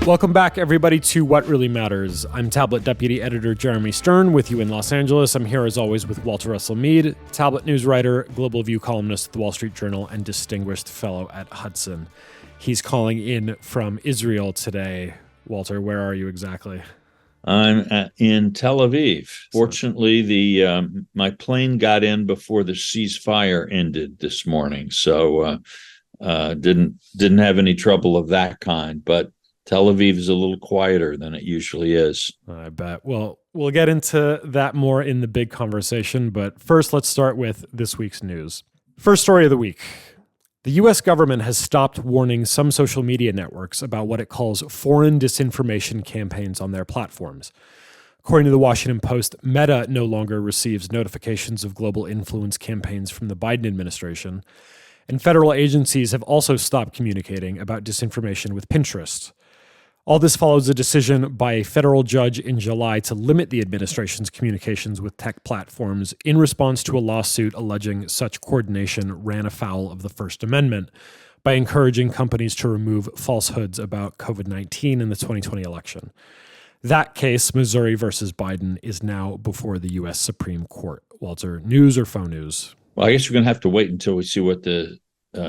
Welcome back, everybody, to What Really Matters. I'm Tablet Deputy Editor Jeremy Stern with you in Los Angeles. I'm here, as always, with Walter Russell Mead, Tablet news writer, Global View columnist at the Wall Street Journal, and distinguished fellow at Hudson. He's calling in from Israel today. Walter, where are you exactly? I'm in Tel Aviv. Fortunately, my plane got in before the ceasefire ended this morning, so didn't have any trouble of that kind. But Tel Aviv is a little quieter than it usually is. I bet. Well, we'll get into that more in the big conversation, but first let's start with this week's news. First story of the week. The U.S. government has stopped warning some social media networks about what it calls foreign disinformation campaigns on their platforms. According to the Washington Post, Meta no longer receives notifications of global influence campaigns from the Biden administration, and federal agencies have also stopped communicating about disinformation with Pinterest. All this follows a decision by a federal judge in July to limit the administration's communications with tech platforms in response to a lawsuit alleging such coordination ran afoul of the First Amendment by encouraging companies to remove falsehoods about COVID-19 in the 2020 election. That case, Missouri versus Biden, is now before the U.S. Supreme Court. Walter, news or phone news? Well, I guess we're going to have to wait until we see what the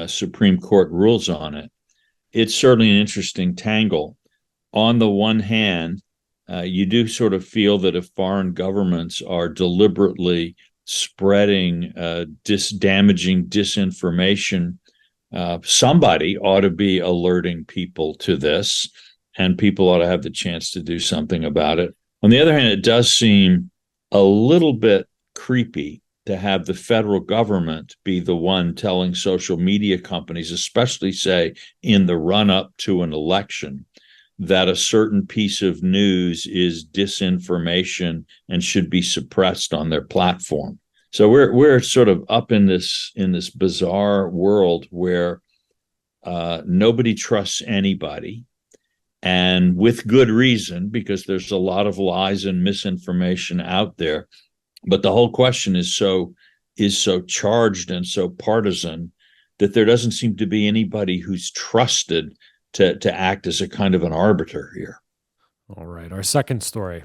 Supreme Court rules on it. It's certainly an interesting tangle. On the one hand, you do sort of feel that if foreign governments are deliberately spreading damaging disinformation, somebody ought to be alerting people to this, and people ought to have the chance to do something about it. On the other hand, it does seem a little bit creepy to have the federal government be the one telling social media companies, especially, say, in the run-up to an election, that a certain piece of news is disinformation and should be suppressed on their platform. So we're sort of up in this bizarre world where nobody trusts anybody, and with good reason, because there's a lot of lies and misinformation out there. But the whole question is so charged and so partisan that there doesn't seem to be anybody who's trusted to act as a kind of an arbiter here. All right, our second story.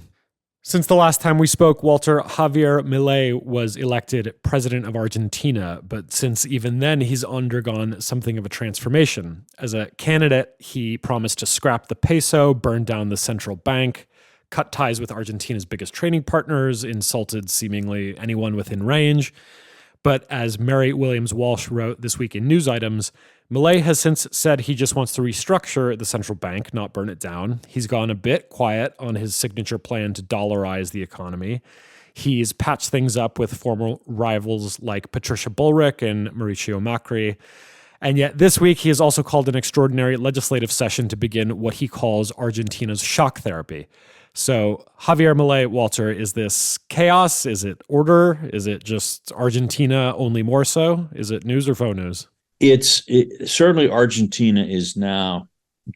Since the last time we spoke, Walter, Javier Milei was elected president of Argentina, but since even then, he's undergone something of a transformation. As a candidate, he promised to scrap the peso, burn down the central bank, cut ties with Argentina's biggest trading partners, insulted seemingly anyone within range. But as Mary Williams Walsh wrote this week in News Items, Milei has since said he just wants to restructure the central bank, not burn it down. He's gone a bit quiet on his signature plan to dollarize the economy. He's patched things up with former rivals like Patricia Bullrich and Mauricio Macri. And yet this week, he has also called an extraordinary legislative session to begin what he calls Argentina's shock therapy. So, Javier Milei, Walter, is this chaos? Is it order? Is it just Argentina, only more so? Is it news or phone news? Certainly Argentina is now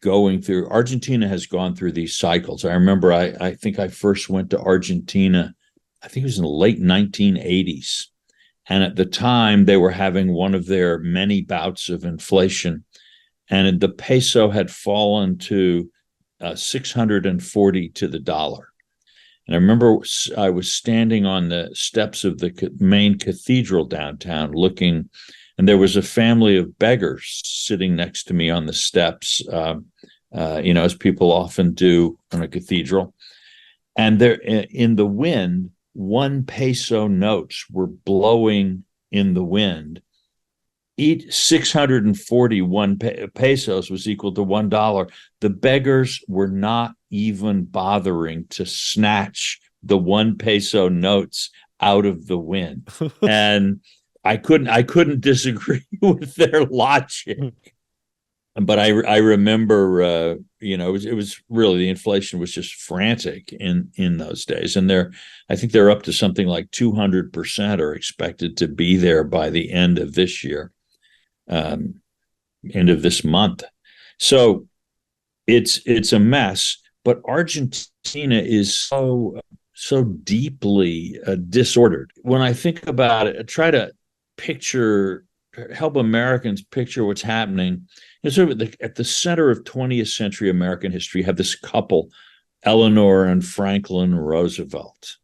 Argentina has gone through these cycles. I remember I think I first went to Argentina, I think it was in the late 1980s. And at the time, they were having one of their many bouts of inflation. And the peso had fallen to 640 to the dollar. And I remember I was standing on the steps of the main cathedral downtown looking, and there was a family of beggars sitting next to me on the steps, as people often do on a cathedral. And there, in the wind, 1 peso notes were blowing in the wind. Each 641 pesos was equal to $1. The beggars were not even bothering to snatch the 1 peso notes out of the wind. And I couldn't disagree with their logic. But I remember, it was really, the inflation was just frantic in those days. And I think they're up to something like 200% are expected to be there by the end of this year, end of this month. So it's a mess. But Argentina is so deeply disordered. When I think about it, I try to picture help Americans picture what's happening. Sort of at the center of 20th century American history, you have this couple, Eleanor and Franklin Roosevelt.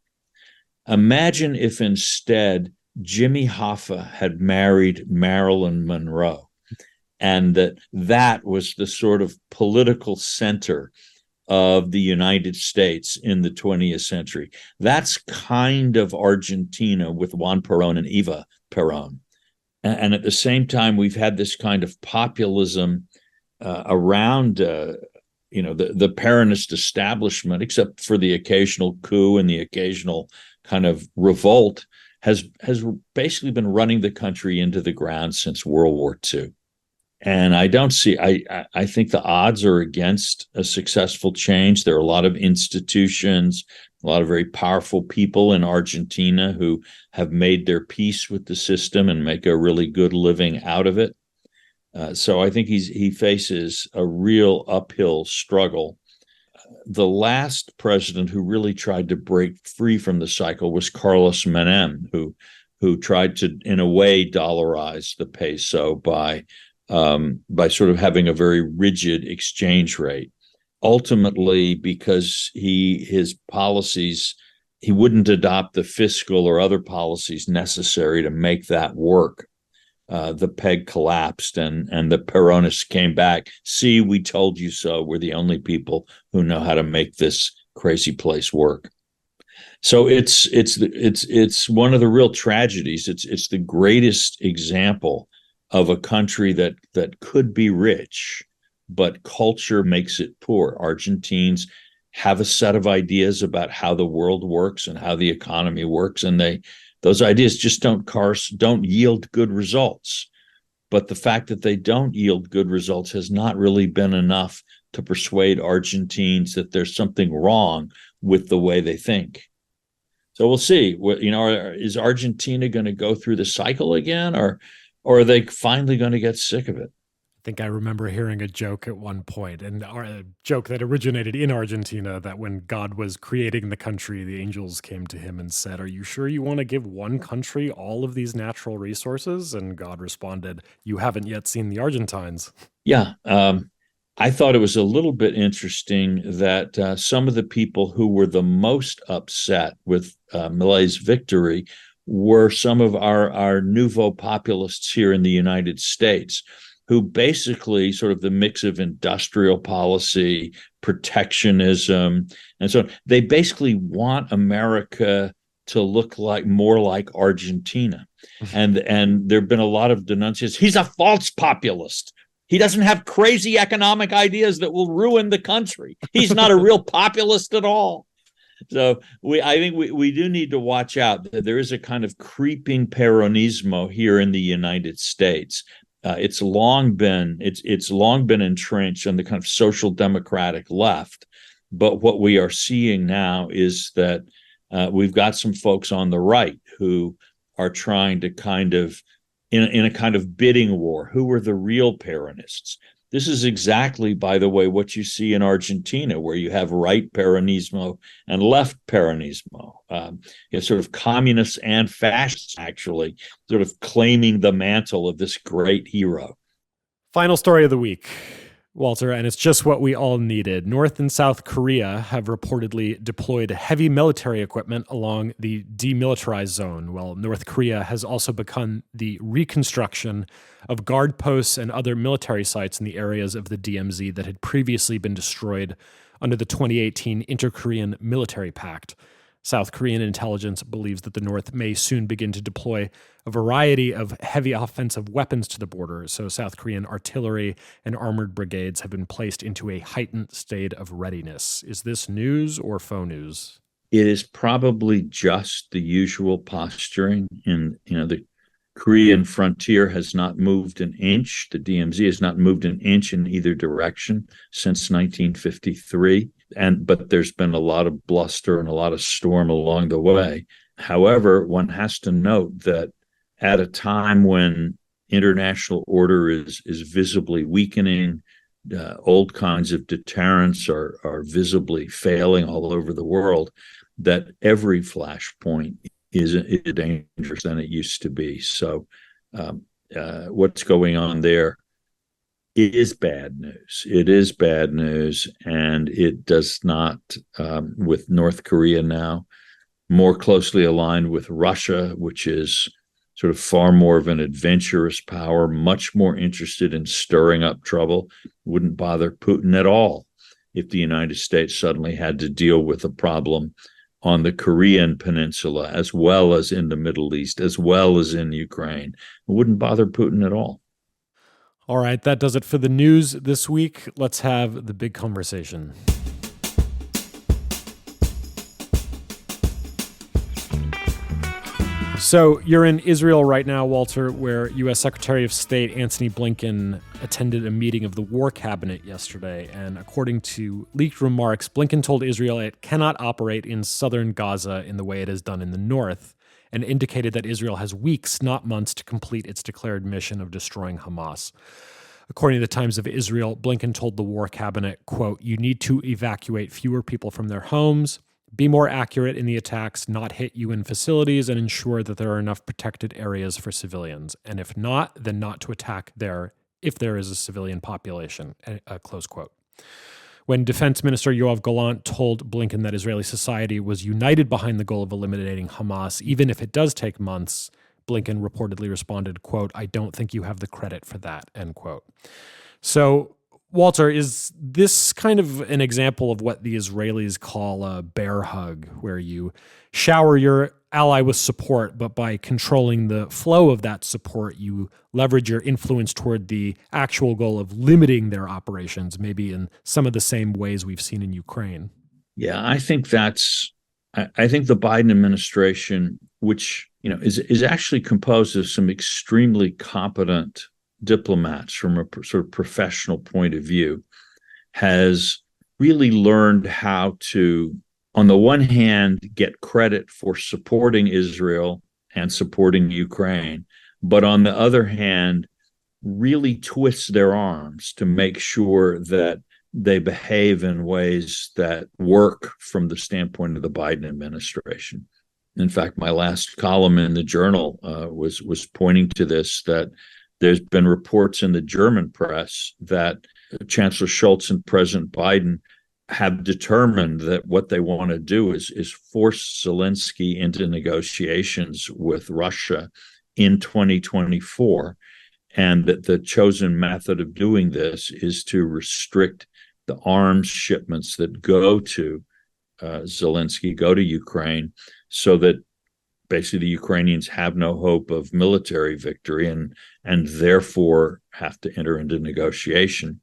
Imagine if instead Jimmy Hoffa had married Marilyn Monroe, and that was the sort of political center of the United States in the 20th century. That's kind of Argentina with Juan Perón and Eva Perón. And at the same time, we've had this kind of populism around the Peronist establishment, except for the occasional coup and the occasional kind of revolt, has basically been running the country into the ground since World War II. And I think the odds are against a successful change. There are a lot of institutions, a lot of very powerful people in Argentina who have made their peace with the system and make a really good living out of it. So I think he faces a real uphill struggle. The last president who really tried to break free from the cycle was Carlos Menem, who tried to, in a way, dollarize the peso by sort of having a very rigid exchange rate. Ultimately, because his policies, he wouldn't adopt the fiscal or other policies necessary to make that work. The peg collapsed, and the Peronists came back. See, we told you so. We're the only people who know how to make this crazy place work. So it's one of the real tragedies. It's the greatest example of a country that could be rich, but culture makes it poor. Argentines have a set of ideas about how the world works and how the economy works, and those ideas just don't yield good results. But the fact that they don't yield good results has not really been enough to persuade Argentines that there's something wrong with the way they think. So we'll see. Is Argentina going to go through the cycle again, or are they finally going to get sick of it? I think I remember hearing a joke at one point, and a joke that originated in Argentina, that when God was creating the country, the angels came to him and said, "Are you sure you want to give one country all of these natural resources?" And God responded, "You haven't yet seen the Argentines." Yeah. I thought it was a little bit interesting that some of the people who were the most upset with Milei's victory were some of our nouveau populists here in the United States, who basically sort of the mix of industrial policy, protectionism, and so on. They basically want America to look more like Argentina. And there have been a lot of denunciations. He's a false populist. He doesn't have crazy economic ideas that will ruin the country. He's not a real populist at all. So I think we do need to watch out. There is a kind of creeping Peronismo here in the United States. It's long been entrenched on the kind of social democratic left, but what we are seeing now is that we've got some folks on the right who are trying to kind of in a kind of bidding war. Who are the real Peronists? This is exactly, by the way, what you see in Argentina, where you have right Peronismo and left Peronismo. Sort of communists and fascists, actually, sort of claiming the mantle of this great hero. Final story of the week, Walter, and it's just what we all needed. North and South Korea have reportedly deployed heavy military equipment along the demilitarized zone, while North Korea has also begun the reconstruction of guard posts and other military sites in the areas of the DMZ that had previously been destroyed under the 2018 Inter-Korean Military Pact. South Korean intelligence believes that the North may soon begin to deploy a variety of heavy offensive weapons to the border, so South Korean artillery and armored brigades have been placed into a heightened state of readiness. Is this news or faux news? It is probably just the usual posturing. The Korean frontier has not moved an inch. The DMZ has not moved an inch in either direction since 1953. But there's been a lot of bluster and a lot of storm along the way. However, one has to note that at a time when international order is visibly weakening, old kinds of deterrents are visibly failing all over the world, that every flashpoint is dangerous than it used to be. So what's going on there is bad news. It is bad news, and it does not, with North Korea now more closely aligned with Russia, which is sort of far more of an adventurous power, much more interested in stirring up trouble, wouldn't bother Putin at all if the United States suddenly had to deal with a problem on the Korean peninsula, as well as in the Middle East, as well as in Ukraine. It wouldn't bother Putin at all. All right, that does it for the news this week. Let's have the big conversation. So you're in Israel right now, Walter, where U.S. Secretary of State Antony Blinken attended a meeting of the War Cabinet yesterday. And according to leaked remarks, Blinken told Israel it cannot operate in southern Gaza in the way it has done in the north, and indicated that Israel has weeks, not months, to complete its declared mission of destroying Hamas. According to the Times of Israel, Blinken told the War Cabinet, quote, "You need to evacuate fewer people from their homes, be more accurate in the attacks, not hit UN facilities, and ensure that there are enough protected areas for civilians. And if not, then not to attack there if there is a civilian population," close quote. When Defense Minister Yoav Gallant told Blinken that Israeli society was united behind the goal of eliminating Hamas, even if it does take months, Blinken reportedly responded, quote, "I don't think you have the credit for that," end quote. So, Walter, is this kind of an example of what the Israelis call a bear hug, where you shower your ally with support, but by controlling the flow of that support, you leverage your influence toward the actual goal of limiting their operations, maybe in some of the same ways we've seen in Ukraine? Yeah, I think I think the Biden administration, which is actually composed of some extremely competent diplomats from a sort of professional point of view, has really learned how to, on the one hand, get credit for supporting Israel and supporting Ukraine, but on the other hand, really twist their arms to make sure that they behave in ways that work from the standpoint of the Biden administration. In fact, my last column in the Journal was pointing to this, that there's been reports in the German press that Chancellor Scholz and President Biden have determined that what they want to do is force Zelensky into negotiations with Russia in 2024, and that the chosen method of doing this is to restrict the arms shipments that go to Zelensky, go to Ukraine, so that basically the Ukrainians have no hope of military victory and therefore have to enter into negotiation.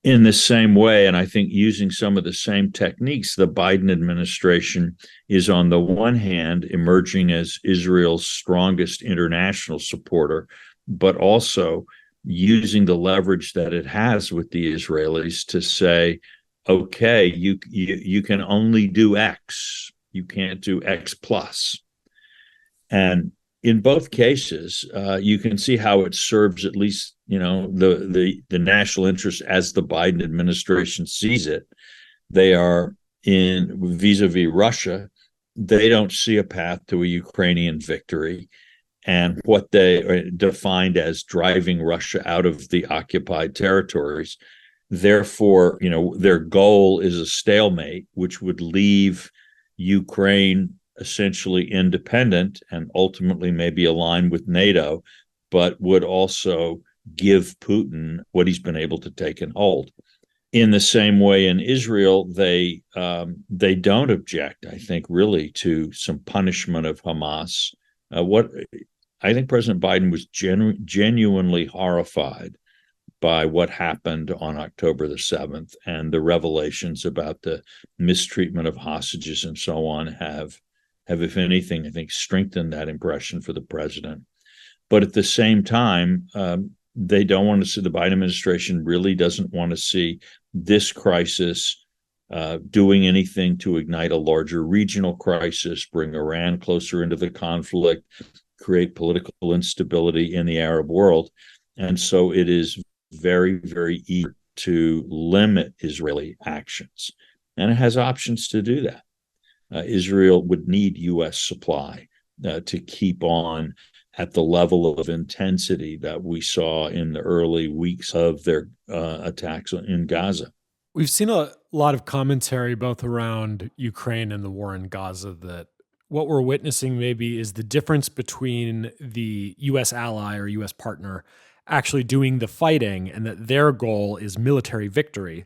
In the same way, and I think using some of the same techniques, the Biden administration is on the one hand emerging as Israel's strongest international supporter, but also using the leverage that it has with the Israelis to say, okay, you can only do X, you can't do X plus. And in both cases, you can see how it serves at least, the national interest as the Biden administration sees it. They are in vis-a-vis Russia. They don't see a path to a Ukrainian victory, and what they defined as driving Russia out of the occupied territories. Therefore, their goal is a stalemate, which would leave Ukraine essentially independent and ultimately maybe aligned with NATO, but would also give Putin what he's been able to take and hold. In the same way, in Israel, they don't object, I think, really to some punishment of Hamas. What I think President Biden was genuinely horrified by what happened on October the 7th, and the revelations about the mistreatment of hostages and so on have, if anything, I think, strengthened that impression for the president. But at the same time, they don't want to see, the Biden administration really doesn't want to see this crisis doing anything to ignite a larger regional crisis, bring Iran closer into the conflict, create political instability in the Arab world. And so it is very, very eager to limit Israeli actions. And it has options to do that. Israel would need U.S. supply to keep on at the level of intensity that we saw in the early weeks of their attacks in Gaza. We've seen a lot of commentary both around Ukraine and the war in Gaza that what we're witnessing maybe is the difference between the US ally or US partner actually doing the fighting and that their goal is military victory,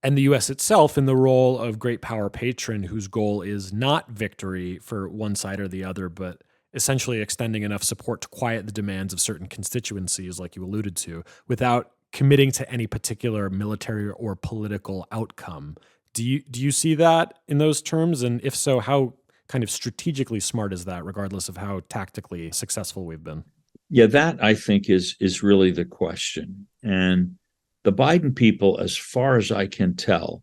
and the US itself in the role of great power patron whose goal is not victory for one side or the other, but essentially extending enough support to quiet the demands of certain constituencies, like you alluded to, without committing to any particular military or political outcome. Do you see that in those terms? And if so, how kind of strategically smart is that, regardless of how tactically successful we've been? Yeah, that I think is really the question. And the Biden people, as far as I can tell,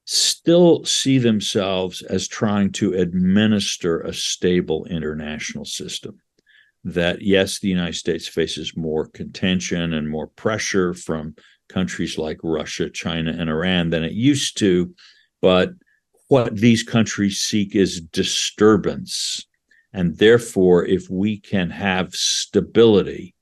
still see themselves as trying to administer a stable international system. That, yes, the United States faces more contention and more pressure from countries like Russia, China, and Iran than it used to, but what these countries seek is disturbance. And therefore, if we can have stability,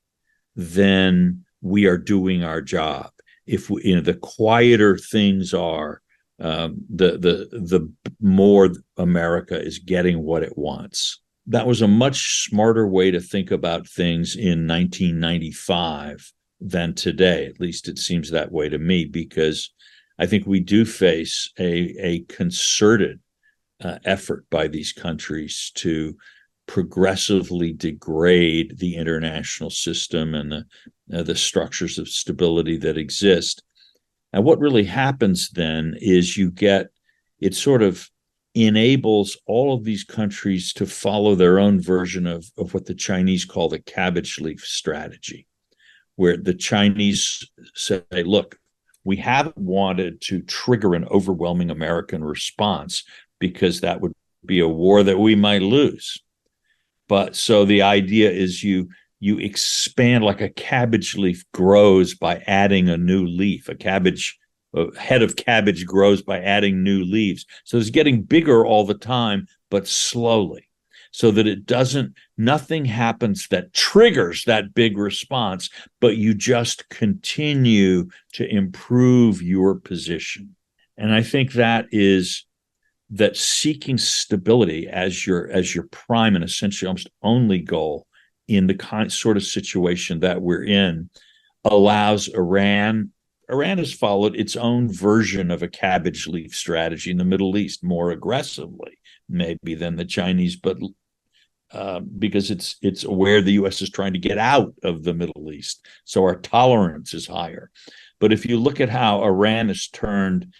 then we are doing our job. If we, the quieter things are, the more America is getting what it wants. That was a much smarter way to think about things in 1995 than today. At least it seems that way to me, because I think we do face a concerted effort by these countries to progressively degrade the international system and the structures of stability that exist. And what really happens then is it sort of enables all of these countries to follow their own version of what the Chinese call the cabbage leaf strategy, where the Chinese say, look, we haven't wanted to trigger an overwhelming American response because that would be a war that we might lose. But so the idea is you expand, like a cabbage leaf grows by adding a new leaf. A head of cabbage grows by adding new leaves. So it's getting bigger all the time, but slowly, so that nothing happens that triggers that big response, but you just continue to improve your position. And I think that seeking stability as your prime and essentially almost only goal in the sort of situation that we're in allows Iran has followed its own version of a cabbage leaf strategy in the Middle East more aggressively, maybe, than the Chinese, but because it's aware the U.S. is trying to get out of the Middle East, so our tolerance is higher. But if you look at how Iran has turned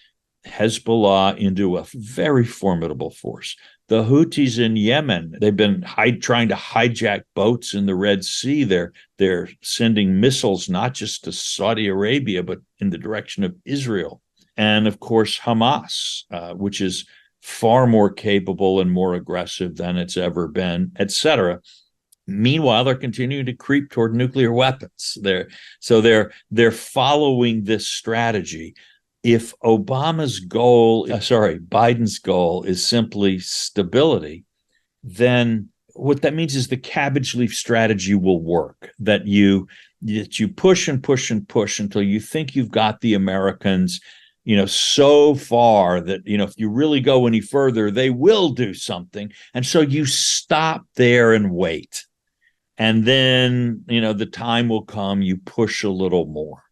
Hezbollah into a very formidable force. The Houthis in Yemen, they've been trying to hijack boats in the Red Sea. They're sending missiles not just to Saudi Arabia, but in the direction of Israel. And of course, Hamas, which is far more capable and more aggressive than it's ever been, et cetera. Meanwhile, they're continuing to creep toward nuclear weapons. They're following this strategy. If Biden's goal is simply stability, then what that means is the cabbage leaf strategy will work, that you push and push and push until you think you've got the Americans, so far that, if you really go any further, they will do something. And so you stop there and wait. And then, the time will come, you push a little more.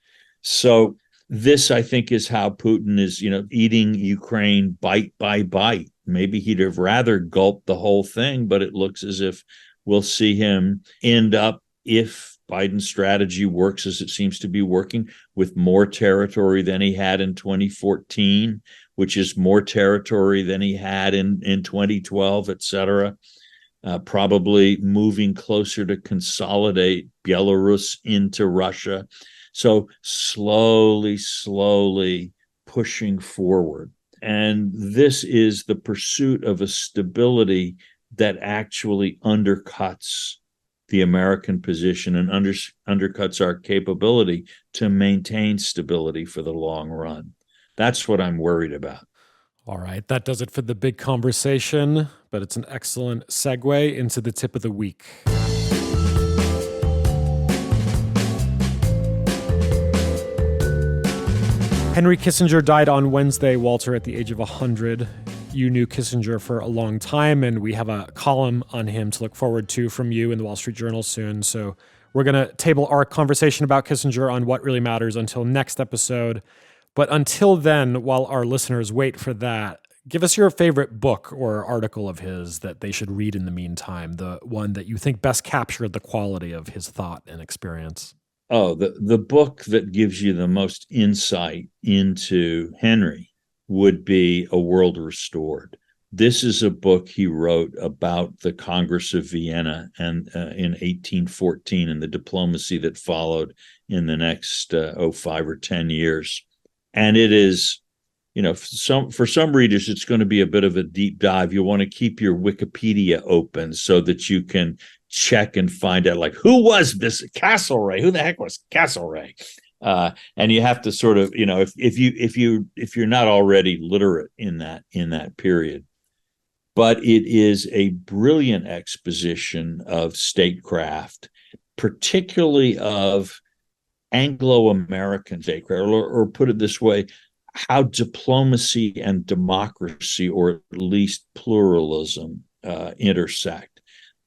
So this, I think, is how Putin is, eating Ukraine bite by bite. Maybe he'd have rather gulped the whole thing, but it looks as if we'll see him end up, if Biden's strategy works as it seems to be working, with more territory than he had in 2014, which is more territory than he had in 2012, et cetera. Probably moving closer to consolidate Belarus into Russia. So slowly pushing forward. And this is the pursuit of a stability that actually undercuts the American position and undercuts our capability to maintain stability for the long run. That's what I'm worried about. All right, that does it for the big conversation, but it's an excellent segue into the tip of the week. Henry Kissinger died on Wednesday, Walter, at the age of 100. You knew Kissinger for a long time, and we have a column on him to look forward to from you in the Wall Street Journal soon. So we're going to table our conversation about Kissinger on What Really Matters until next episode. But until then, while our listeners wait for that, give us your favorite book or article of his that they should read in the meantime, the one that you think best captured the quality of his thought and experience. Oh, the book that gives you the most insight into Henry would be A World Restored. This is a book he wrote about the Congress of Vienna and in 1814 and the diplomacy that followed in the next 5 or 10 years. And it is, for some readers, it's going to be a bit of a deep dive. You want to keep your Wikipedia open so that you can check and find out, like, who was this Castlereagh? Who the heck was Castlereagh? And you have to sort of, if you're not already literate in that period. But it is a brilliant exposition of statecraft, particularly of Anglo-American statecraft, or put it this way, how diplomacy and democracy, or at least pluralism, intersect.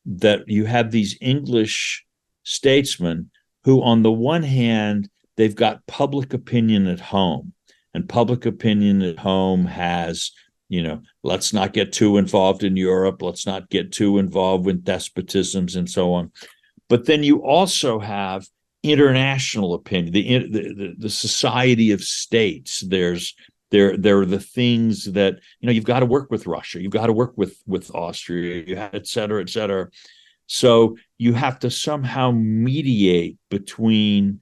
That you have these English statesmen who, on the one hand, they've got public opinion at home, and public opinion at home has, let's not get too involved in Europe, let's not get too involved with despotisms and so on. But then you also have international opinion, the society of states. There are the things that, you've got to work with Russia, you've got to work with Austria, et cetera, et cetera. So you have to somehow mediate between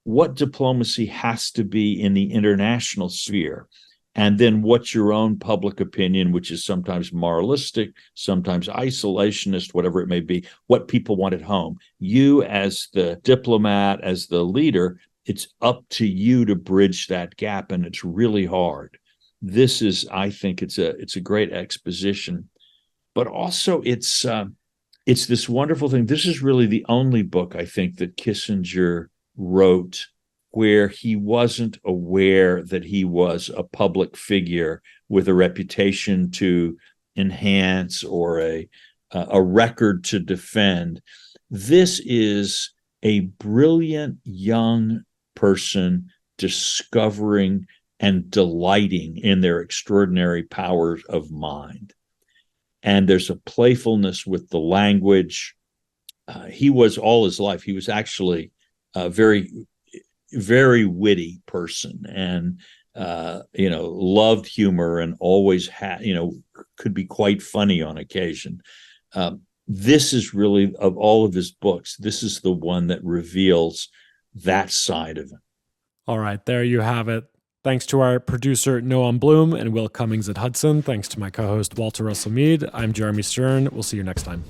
what diplomacy has to be in the international sphere and then what's your own public opinion, which is sometimes moralistic, sometimes isolationist, whatever it may be, what people want at home. You, as the diplomat, as the leader, it's up to you to bridge that gap, and it's really hard. This is, I think, it's a great exposition, but also it's this wonderful thing. This is really the only book, I think, that Kissinger wrote where he wasn't aware that he was a public figure with a reputation to enhance or a record to defend. This is a brilliant young person discovering and delighting in their extraordinary powers of mind. And there's a playfulness with the language. He was, all his life, he was actually a very, very witty person, and loved humor, and always had, could be quite funny on occasion. This is really, of all of his books, this is the one that reveals that side of him. All right, there you have it. Thanks to our producer, Noam Bloom, and Will Cummings at Hudson. Thanks to my co-host, Walter Russell Mead. I'm Jeremy Stern. We'll see you next time.